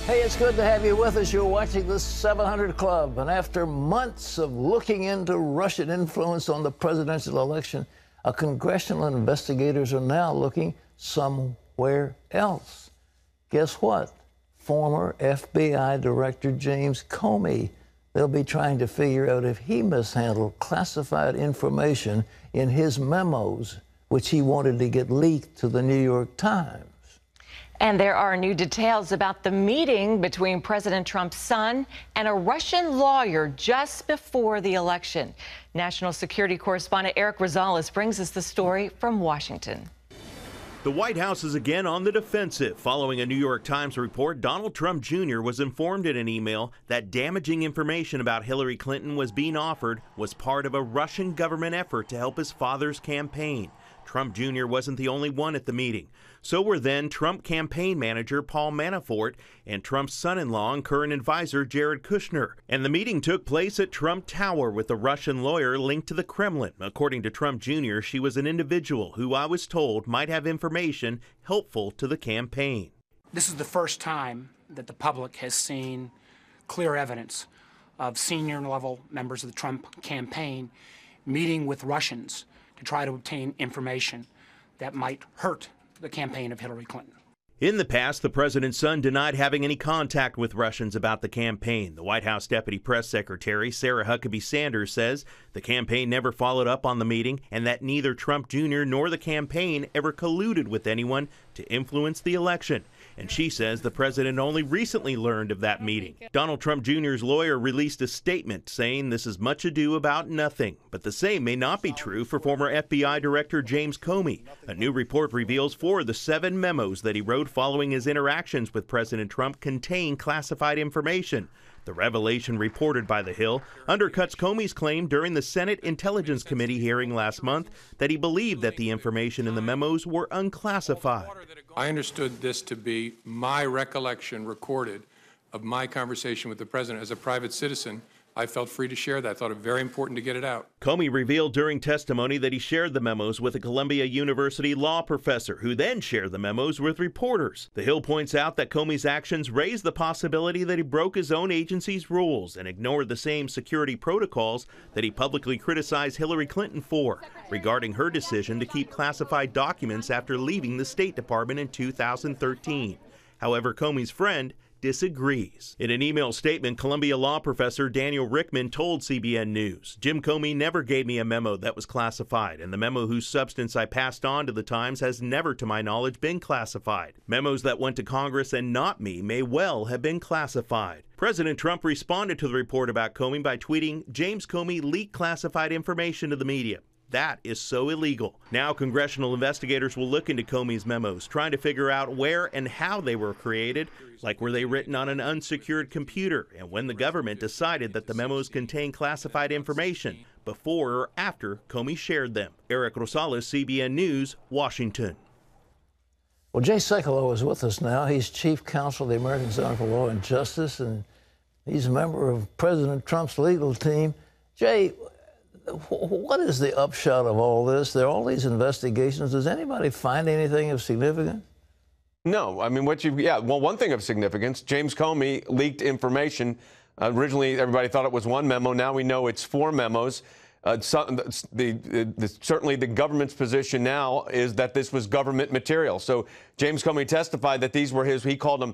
Hey, it's good to have you with us. You're watching the 700 Club. And after months of looking into Russian influence on the presidential election, congressional investigators are now looking somewhere else. Guess what? Former FBI Director James Comey. They'll be trying to figure out if he mishandled classified information in his memos, which he wanted to get leaked to the New York Times. And there are new details about the meeting between President Trump's son and a Russian lawyer just before the election. National security correspondent Eric Rosales brings us the story from Washington. The White House is again on the defensive. Following a New York Times report, Donald Trump Jr. was informed in an email that damaging information about Hillary Clinton was being offered was part of a Russian government effort to help his father's campaign. Trump Jr. wasn't the only one at the meeting. So were then Trump campaign manager Paul Manafort and Trump's son-in-law and current advisor Jared Kushner. And the meeting took place at Trump Tower with a Russian lawyer linked to the Kremlin. According to Trump Jr., she was an individual who I was told might have information helpful to the campaign. This is the first time that the public has seen clear evidence of senior-level members of the Trump campaign meeting with Russians to try to obtain information that might hurt the campaign of Hillary Clinton. In the past, the president's son denied having any contact with Russians about the campaign. The White House Deputy Press Secretary Sarah Huckabee Sanders says the campaign never followed up on the meeting and that neither Trump Jr. nor the campaign ever colluded with anyone to influence the election. And she says the president only recently learned of that meeting. Donald Trump Jr.'s lawyer released a statement saying this is much ado about nothing. But the same may not be true for former FBI Director James Comey. A new report reveals 4 of the 7 memos that he wrote following his interactions with President Trump contain classified information. The revelation reported by The Hill undercuts Comey's claim during the Senate Intelligence Committee hearing last month that he believed that the information in the memos were unclassified. I understood this to be my recollection recorded of my conversation with the president. As a private citizen, I felt free to share that. I thought it very important to get it out. Comey revealed during testimony that he shared the memos with a Columbia University law professor, who then shared the memos with reporters. The Hill points out that Comey's actions raised the possibility that he broke his own agency's rules and ignored the same security protocols that he publicly criticized Hillary Clinton for, regarding her decision to keep classified documents after leaving the State Department in 2013. However, Comey's friend disagrees. In an email statement, Columbia law professor Daniel Rickman told CBN News, Jim Comey never gave me a memo that was classified, and the memo whose substance I passed on to the Times has never, to my knowledge, been classified. Memos that went to Congress and not me may well have been classified. President Trump responded to the report about Comey by tweeting, James Comey leaked classified information to the media. That is so illegal. Now congressional investigators will look into Comey's memos, trying to figure out where and how they were created, like were they written on an unsecured computer, and when the government decided that the memos contained classified information, before or after Comey shared them. Eric Rosales, CBN News, Washington. Well, Jay Sekulow is with us now. He's chief counsel of the American Center for Law and Justice, and he's a member of President Trump's legal team. Jay, what is the upshot of all this? There are all these investigations. Does anybody find anything of significance? No. I mean, well, one thing of significance, James Comey leaked information. Originally, everybody thought it was 1 memo. Now we know it's 4 memos. Certainly the government's position now is that this was government material. So James Comey testified that these were he called them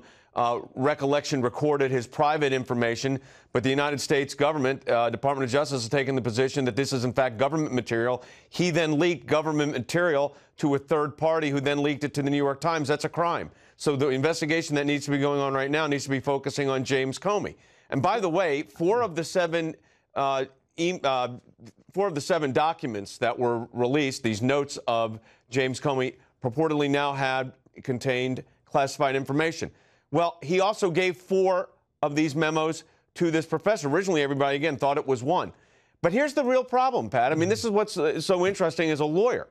recollection recorded, his private information. But the United States government, Department of Justice, has taken the position that this is, in fact, government material. He then leaked government material to a third party who then leaked it to the New York Times. That's a crime. So the investigation that needs to be going on right now needs to be focusing on James Comey. And by the way, 4 of the 7 documents that were released, these notes of James Comey, purportedly now contained classified information. Well, he also gave 4 of these memos to this professor. Originally, everybody, again, thought it was 1. But here's the real problem, Pat. I mean, this is what's so interesting as a lawyer.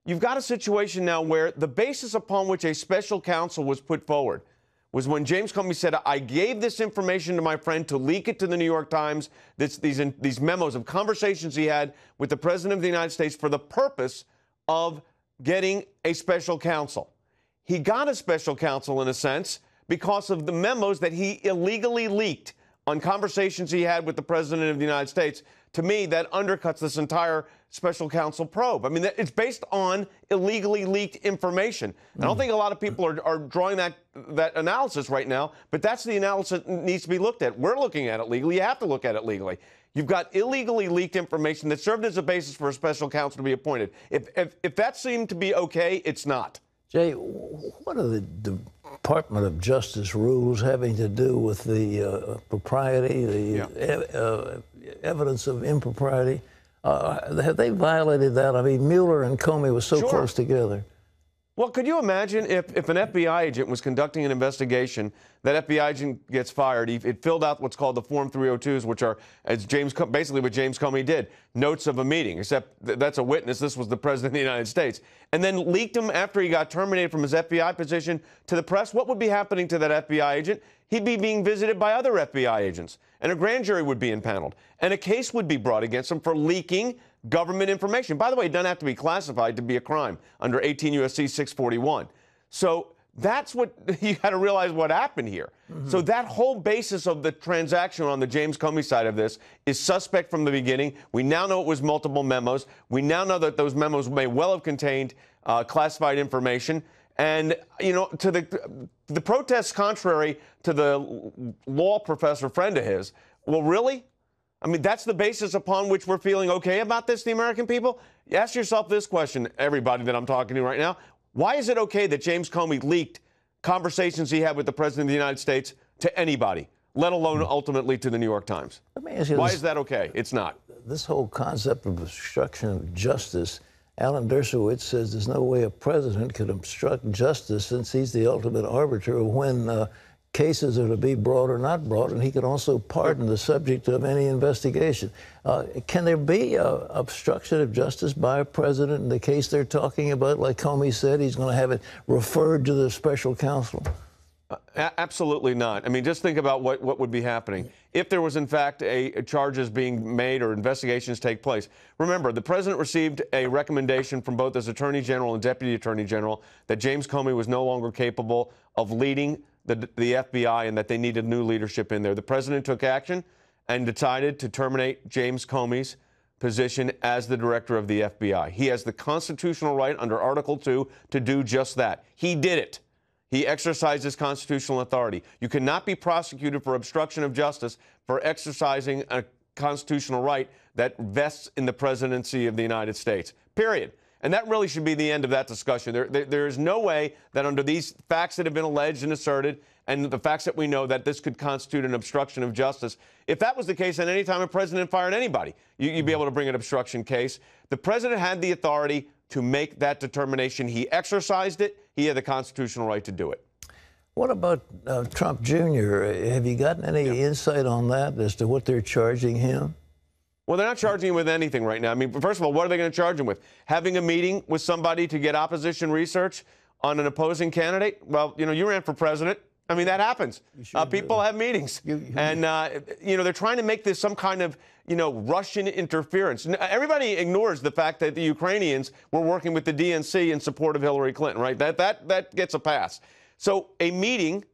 You've got a situation now where the basis upon which a special counsel was put forward was when James Comey said, I gave this information to my friend to leak it to the New York Times, these memos of conversations he had with the President of the United States for the purpose of getting a special counsel. He got a special counsel in a sense because of the memos that he illegally leaked on conversations he had with the President of the United States. To me, that undercuts this entire special counsel probe. I mean, it's based on illegally leaked information. I don't think a lot of people are drawing that analysis right now, but that's the analysis that needs to be looked at. We're looking at it legally. You have to look at it legally. You've got illegally leaked information that served as a basis for a special counsel to be appointed. If that seemed to be okay, it's not. Jay, what are the Department of Justice rules having to do with the propriety, the evidence of impropriety? Have they violated that? I mean, Mueller and Comey were so close together. Well, could you imagine if an FBI agent was conducting an investigation, that FBI agent gets fired, it filled out what's called the Form 302s, which are, as basically what James Comey did, notes of a meeting, except that's a witness. This was the President of the United States. And then leaked them after he got terminated from his FBI position to the press. What would be happening to that FBI agent? He'd be being visited by other FBI agents, and a grand jury would be impaneled, and a case would be brought against him for leaking government information. By the way, it doesn't have to be classified to be a crime under 18 U.S.C. 641. So that's what you got to realize what happened here. So that whole basis of the transaction on the James Comey side of this is suspect from the beginning. We now know it was multiple memos. We now know that those memos may well have contained classified information. And, you know, to the protests contrary to the law professor friend of his, well, really? I mean, that's the basis upon which we're feeling okay about this, the American people? Ask yourself this question, everybody that I'm talking to right now. Why is it okay that James Comey leaked conversations he had with the President of the United States to anybody, let alone ultimately to the New York Times? Let me ask you Why this. Is that okay? It's not. This whole concept of obstruction of justice, Alan Dershowitz says there's no way a president could obstruct justice since he's the ultimate arbiter of when cases are to be brought or not brought, and he can also pardon the subject of any investigation. Can there be obstruction of justice by a president in the case they're talking about? Like Comey said, he's going to have it referred to the special counsel. Absolutely not. I mean, just think about what would be happening if there was, in fact, charges being made or investigations take place. Remember, the president received a recommendation from both his attorney general and deputy attorney general that James Comey was no longer capable of leading the FBI and that they needed new leadership in there. The president took action and decided to terminate James Comey's position as the director of the FBI. He has the constitutional right under Article 2 to do just that. He did it. He exercised his constitutional authority. You cannot be prosecuted for obstruction of justice for exercising a constitutional right that vests in the presidency of the United States, period. And that really should be the end of that discussion. There is no way that under these facts that have been alleged and asserted and the facts that we know that this could constitute an obstruction of justice. If that was the case, then any time a president fired anybody, you'd be able to bring an obstruction case. The president had the authority to make that determination. He exercised it. He had the constitutional right to do it. What about Trump Jr.? Have you gotten any insight on that as to what they're charging him? Well, they're not charging him with anything right now. I mean, first of all, what are they going to charge him with? Having a meeting with somebody to get opposition research on an opposing candidate? Well, you know, you ran for president. I mean, that happens. People have meetings. And, you know, they're trying to make this some kind of, you know, Russian interference. Everybody ignores the fact that the Ukrainians were working with the DNC in support of Hillary Clinton, right? That gets a pass. So a meeting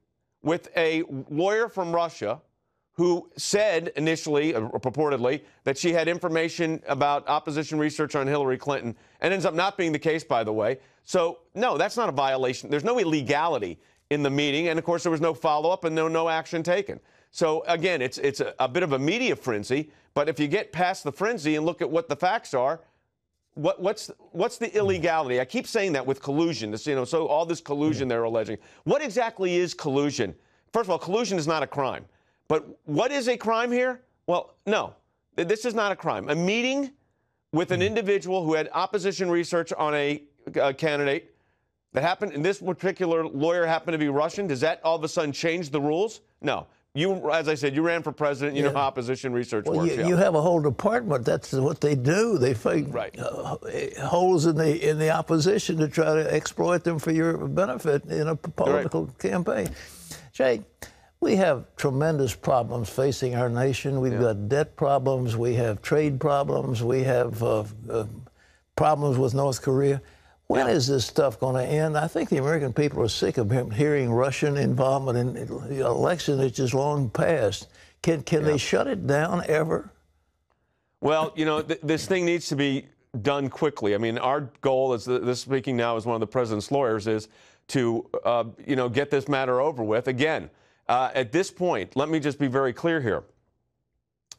with a lawyer from Russia who said initially, or purportedly, that she had information about opposition research on Hillary Clinton, and ends up not being the case, by the way. So, no, that's not a violation. There's no illegality in the meeting, and, of course, there was no follow-up and no action taken. So, again, it's a bit of a media frenzy, but if you get past the frenzy and look at what the facts are, what's the illegality? I keep saying that with collusion, this, you know, so all this collusion they're alleging. What exactly is collusion? First of all, collusion is not a crime. But what is a crime here? Well, no, this is not a crime. A meeting with an individual who had opposition research on a candidate that happened, and this particular lawyer happened to be Russian, does that all of a sudden change the rules? No. You, as I said, you ran for president. You know how opposition research works. You have a whole department. That's what they do. They find holes in the opposition to try to exploit them for your benefit in a political campaign. Jay, we have tremendous problems facing our nation. We've got debt problems. We have trade problems. We have problems with North Korea. When is this stuff going to end? I think the American people are sick of hearing Russian involvement in the election that's just long past. Can they shut it down ever? Well, you know, this thing needs to be done quickly. I mean, our goal, is this speaking now as one of the president's lawyers, is to, you know, get this matter over with. Again, at this point, let me just be very clear here.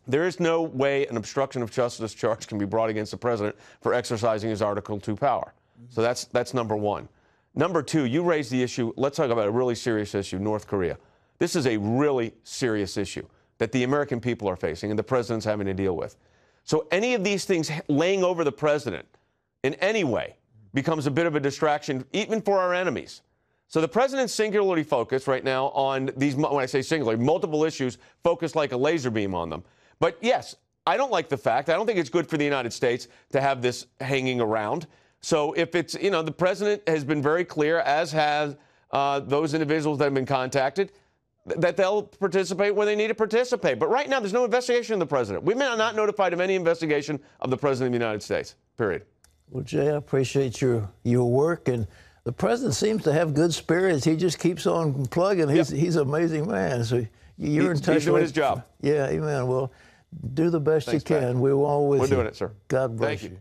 There is no way an obstruction of justice charge can be brought against the president for exercising his Article 2 power. So that's number one. Number two, you raised the issue. Let's talk about a really serious issue, North Korea. This is a really serious issue that the American people are facing and the president's having to deal with. So any of these things laying over the president in any way becomes a bit of a distraction, even for our enemies. So the president's singularly focused right now on these, when I say singular, multiple issues, focused like a laser beam on them. But yes, I don't like the fact, I don't think it's good for the United States to have this hanging around. So if it's, you know, the president has been very clear, as has those individuals that have been contacted, that they'll participate when they need to participate. But right now, there's no investigation of the president. We've been not notified of any investigation of the president of the United States, period. Well, Jay, I appreciate your work. And the president seems to have good spirits. He just keeps on plugging. He's an amazing man. So you're in touch with... He's doing his job. Yeah, amen. Well, do the best you can. We're all with you. We're doing it, sir. God bless you.